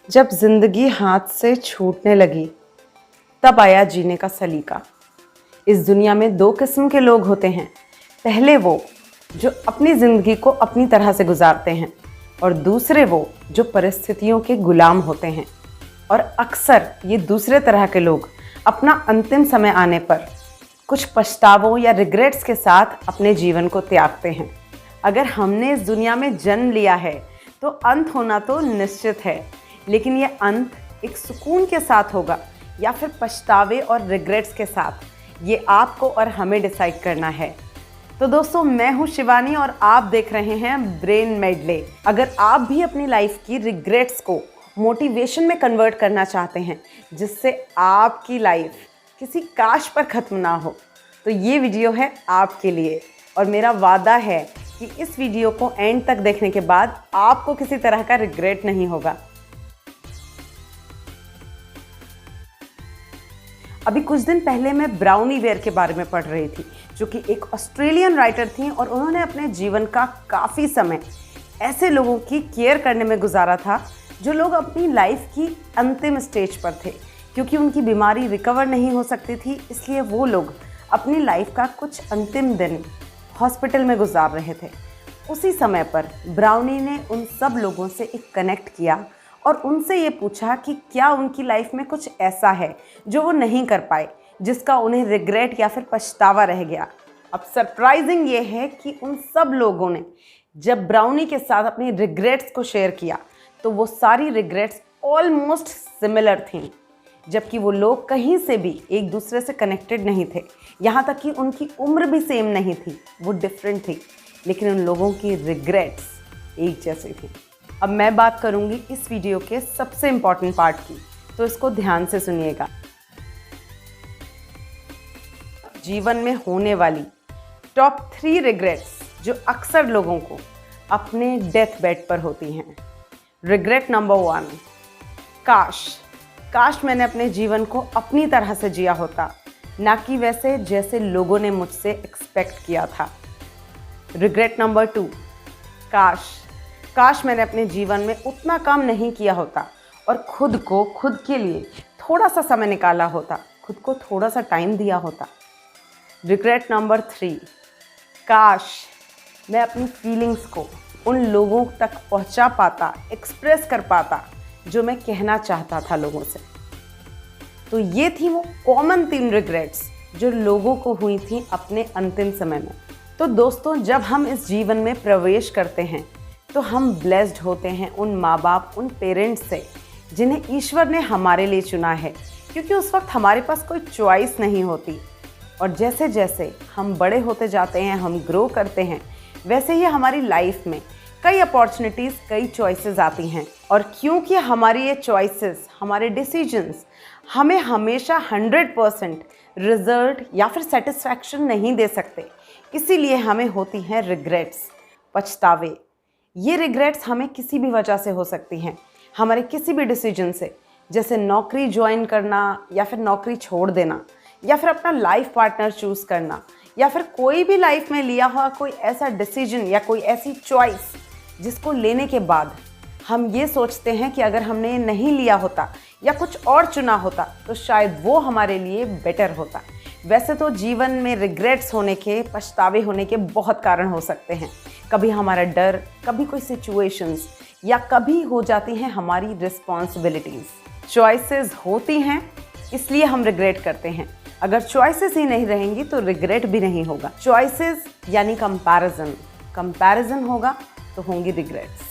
जब जिंदगी हाथ से छूटने लगी तब आया जीने का सलीका। इस दुनिया में दो किस्म के लोग होते हैं। पहले वो जो अपनी ज़िंदगी को अपनी तरह से गुजारते हैं और दूसरे वो जो परिस्थितियों के गुलाम होते हैं। और अक्सर ये दूसरे तरह के लोग अपना अंतिम समय आने पर कुछ पछतावों या रिग्रेट्स के साथ अपने जीवन को त्यागते हैं। अगर हमने इस दुनिया में जन्म लिया है तो अंत होना तो निश्चित है, लेकिन ये अंत एक सुकून के साथ होगा या फिर पछतावे और रिग्रेट्स के साथ, ये आपको और हमें डिसाइड करना है। तो दोस्तों, मैं हूँ शिवानी और आप देख रहे हैं ब्रेन मेडले। अगर आप भी अपनी लाइफ की रिग्रेट्स को मोटिवेशन में कन्वर्ट करना चाहते हैं जिससे आपकी लाइफ किसी काश पर ख़त्म ना हो, तो ये वीडियो है आपके लिए। और मेरा वादा है कि इस वीडियो को एंड तक देखने के बाद आपको किसी तरह का रिग्रेट नहीं होगा। अभी कुछ दिन पहले मैं ब्राउनी वेयर के बारे में पढ़ रही थी, जो कि एक ऑस्ट्रेलियन राइटर थी और उन्होंने अपने जीवन का काफ़ी समय ऐसे लोगों की केयर करने में गुजारा था जो लोग अपनी लाइफ की अंतिम स्टेज पर थे। क्योंकि उनकी बीमारी रिकवर नहीं हो सकती थी, इसलिए वो लोग अपनी लाइफ का कुछ अंतिम दिन हॉस्पिटल में गुजार रहे थे। उसी समय पर ब्राउनी ने उन सब लोगों से एक कनेक्ट किया और उनसे ये पूछा कि क्या उनकी लाइफ में कुछ ऐसा है जो वो नहीं कर पाए, जिसका उन्हें रिग्रेट या फिर पछतावा रह गया। अब सरप्राइजिंग ये है कि उन सब लोगों ने जब ब्राउनी के साथ अपनी रिग्रेट्स को शेयर किया तो वो सारी रिग्रेट्स ऑलमोस्ट सिमिलर थीं, जबकि वो लोग कहीं से भी एक दूसरे से कनेक्टेड नहीं थे। यहाँ तक कि उनकी उम्र भी सेम नहीं थी, वो डिफरेंट थी, लेकिन उन लोगों की रिग्रेट्स एक जैसी थी। अब मैं बात करूँगी इस वीडियो के सबसे इम्पॉर्टेंट पार्ट की, तो इसको ध्यान से सुनिएगा। जीवन में होने वाली टॉप 3 रिग्रेट्स जो अक्सर लोगों को अपने डेथ बेड पर होती हैं। रिग्रेट नंबर 1, काश मैंने अपने जीवन को अपनी तरह से जिया होता, ना कि वैसे जैसे लोगों ने मुझसे एक्सपेक्ट किया था। रिग्रेट नंबर 2, काश मैंने अपने जीवन में उतना काम नहीं किया होता और खुद के लिए थोड़ा सा समय निकाला होता, खुद को थोड़ा सा टाइम दिया होता। रिग्रेट नंबर 3, काश मैं अपनी फीलिंग्स को उन लोगों तक पहुंचा पाता, एक्सप्रेस कर पाता जो मैं कहना चाहता था लोगों से। तो ये थी वो कॉमन 3 रिग्रेट्स जो लोगों को हुई थी अपने अंतिम समय में। तो दोस्तों, जब हम इस जीवन में प्रवेश करते हैं तो हम ब्लेस्ड होते हैं उन माँ बाप, उन पेरेंट्स से जिन्हें ईश्वर ने हमारे लिए चुना है, क्योंकि उस वक्त हमारे पास कोई चॉइस नहीं होती। और जैसे जैसे हम बड़े होते जाते हैं, हम ग्रो करते हैं, वैसे ही हमारी लाइफ में कई अपॉर्चुनिटीज़, कई चॉइसेस आती हैं। और क्योंकि हमारी ये चॉइसेस, हमारे डिसीजंस हमें हमेशा 100% रिजल्ट या फिर सेटिस्फैक्शन नहीं दे सकते, इसीलिए हमें होती हैं रिग्रेट्स, पछतावे। ये रिग्रेट्स हमें किसी भी वजह से हो सकती हैं, हमारे किसी भी डिसीजन से, जैसे नौकरी ज्वाइन करना या फिर नौकरी छोड़ देना, या फिर अपना लाइफ पार्टनर चूज़ करना, या फिर कोई भी लाइफ में लिया हुआ कोई ऐसा डिसीजन या कोई ऐसी चॉइस जिसको लेने के बाद हम ये सोचते हैं कि अगर हमने ये नहीं लिया होता या कुछ और चुना होता तो शायद वो हमारे लिए बेटर होता। वैसे तो जीवन में रिग्रेट्स होने के, पछतावे होने के बहुत कारण हो सकते हैं। कभी हमारा डर, कभी कोई सिचुएशंस, या कभी हो जाती हैं हमारी रिस्पॉन्सिबिलिटीज़। चॉइसेस होती हैं, इसलिए हम रिग्रेट करते हैं। अगर चॉइसेस ही नहीं रहेंगी तो रिग्रेट भी नहीं होगा। चॉइसेस यानी कंपैरिजन होगा तो होंगी रिग्रेट्स।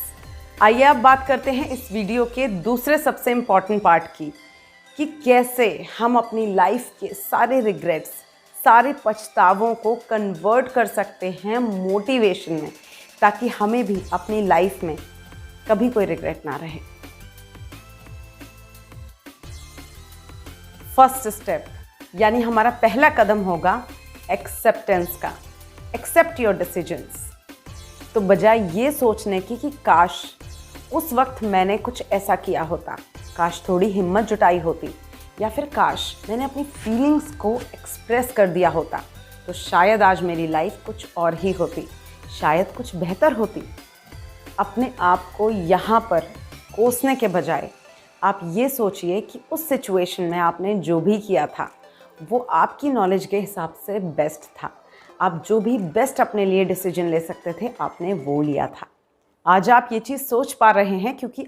आइए अब बात करते हैं इस वीडियो के दूसरे सबसे इम्पॉर्टेंट पार्ट की, कि कैसे हम अपनी लाइफ के सारे रिग्रेट्स, सारे पछतावों को कन्वर्ट कर सकते हैं मोटिवेशन में, ताकि हमें भी अपनी लाइफ में कभी कोई रिग्रेट ना रहे। फर्स्ट स्टेप यानी हमारा पहला कदम होगा एक्सेप्टेंस का। Accept your decisions. तो बजाय ये सोचने की कि काश उस वक्त मैंने कुछ ऐसा किया होता, काश थोड़ी हिम्मत जुटाई होती, या फिर काश मैंने अपनी फीलिंग्स को एक्सप्रेस कर दिया होता, तो शायद आज मेरी लाइफ कुछ और ही होती, शायद कुछ बेहतर होती। अपने आप को यहाँ पर कोसने के बजाय आप ये सोचिए कि उस सिचुएशन में आपने जो भी किया था वो आपकी नॉलेज के हिसाब से बेस्ट था। आप जो भी बेस्ट अपने लिए डिसीजन ले सकते थे आपने वो लिया था। आज आप ये चीज़ सोच पा रहे हैं क्योंकि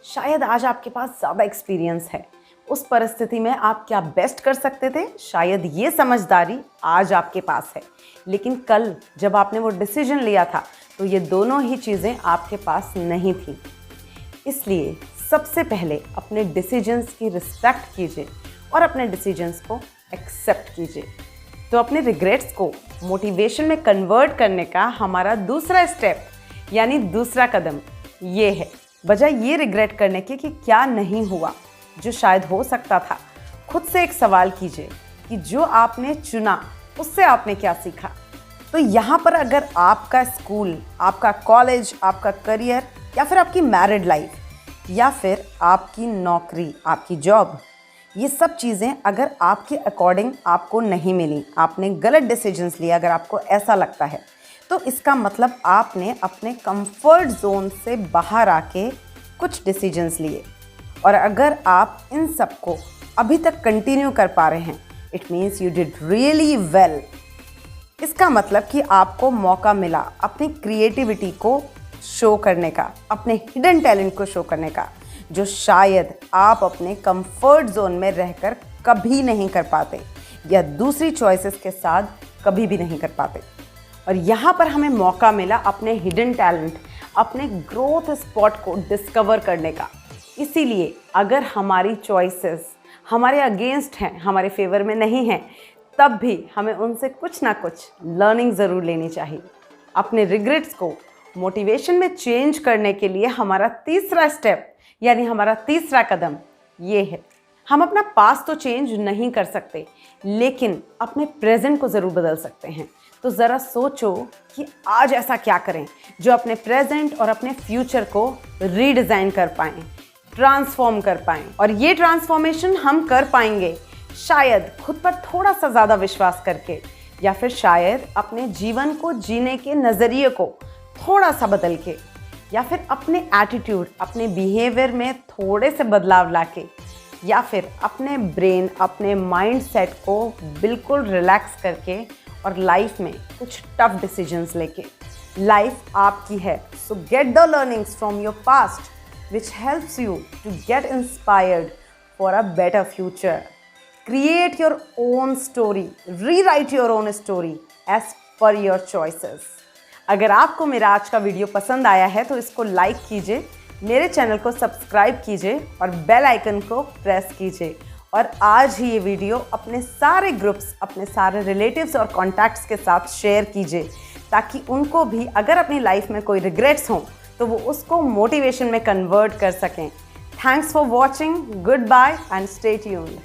शायद आज आपके पास ज़्यादा एक्सपीरियंस है। उस परिस्थिति में आप क्या बेस्ट कर सकते थे, शायद ये समझदारी आज आपके पास है। लेकिन कल जब आपने वो डिसीजन लिया था तो ये दोनों ही चीज़ें आपके पास नहीं थी। इसलिए सबसे पहले अपने डिसीजंस की रिस्पेक्ट कीजिए और अपने डिसीजंस को एक्सेप्ट कीजिए। तो अपने रिग्रेट्स को मोटिवेशन में कन्वर्ट करने का हमारा दूसरा स्टेप यानी दूसरा कदम ये है। बजाय ये रिग्रेट करने के कि क्या नहीं हुआ जो शायद हो सकता था, खुद से एक सवाल कीजिए कि जो आपने चुना उससे आपने क्या सीखा। तो यहाँ पर अगर आपका स्कूल, आपका कॉलेज, आपका करियर या फिर आपकी मैरिड लाइफ या फिर आपकी नौकरी, आपकी जॉब, ये सब चीज़ें अगर आपके अकॉर्डिंग आपको नहीं मिली, आपने गलत डिसीजंस लिए, अगर आपको ऐसा लगता है तो इसका मतलब आपने अपने कंफर्ट जोन से बाहर आके कुछ डिसीजंस लिए। और अगर आप इन सब को अभी तक कंटिन्यू कर पा रहे हैं, it means you did really well. इसका मतलब कि आपको मौका मिला अपनी क्रिएटिविटी को शो करने का, अपने हिडन टैलेंट को शो करने का, जो शायद आप अपने कंफर्ट जोन में रहकर कभी नहीं कर पाते या दूसरी चॉइसेस के साथ कभी भी नहीं कर पाते। और यहाँ पर हमें मौका मिला अपने हिडन टैलेंट, अपने ग्रोथ स्पॉट को डिस्कवर करने का। इसीलिए अगर हमारी चॉइसेस हमारे अगेंस्ट हैं, हमारे फेवर में नहीं हैं, तब भी हमें उनसे कुछ ना कुछ लर्निंग ज़रूर लेनी चाहिए। अपने रिग्रेट्स को मोटिवेशन में चेंज करने के लिए हमारा तीसरा स्टेप यानी हमारा तीसरा कदम ये है। हम अपना पास्ट तो चेंज नहीं कर सकते, लेकिन अपने प्रेजेंट को ज़रूर बदल सकते हैं। तो ज़रा सोचो कि आज ऐसा क्या करें जो अपने प्रेजेंट और अपने फ्यूचर को रीडिज़ाइन कर पाएँ, ट्रांसफॉर्म कर पाएँ। और ये ट्रांसफॉर्मेशन हम कर पाएंगे शायद खुद पर थोड़ा सा ज़्यादा विश्वास करके, या फिर शायद अपने जीवन को जीने के नज़रिए को थोड़ा सा बदल के, या फिर अपने एटीट्यूड, अपने बिहेवियर में थोड़े से बदलाव लाके, या फिर अपने ब्रेन, अपने माइंड सेट को बिल्कुल रिलैक्स करके और लाइफ में कुछ टफ डिसीजंस लेके। लाइफ आपकी है, so get the learnings from your past which helps you to get inspired for a better future. Create your own story, rewrite your own story as per your choices। अगर आपको मेरा आज का video पसंद आया है तो इसको लाइक कीजिए, मेरे चैनल को सब्सक्राइब कीजिए और बेल आइकन को प्रेस कीजिए। और आज ही ये वीडियो अपने सारे ग्रुप्स, अपने सारे रिलेटिव्स और कॉन्टैक्ट्स के साथ शेयर कीजिए, ताकि उनको भी अगर अपनी लाइफ में कोई रिग्रेट्स हों तो वो उसको मोटिवेशन में कन्वर्ट कर सकें। Thanks for watching, goodbye and stay tuned.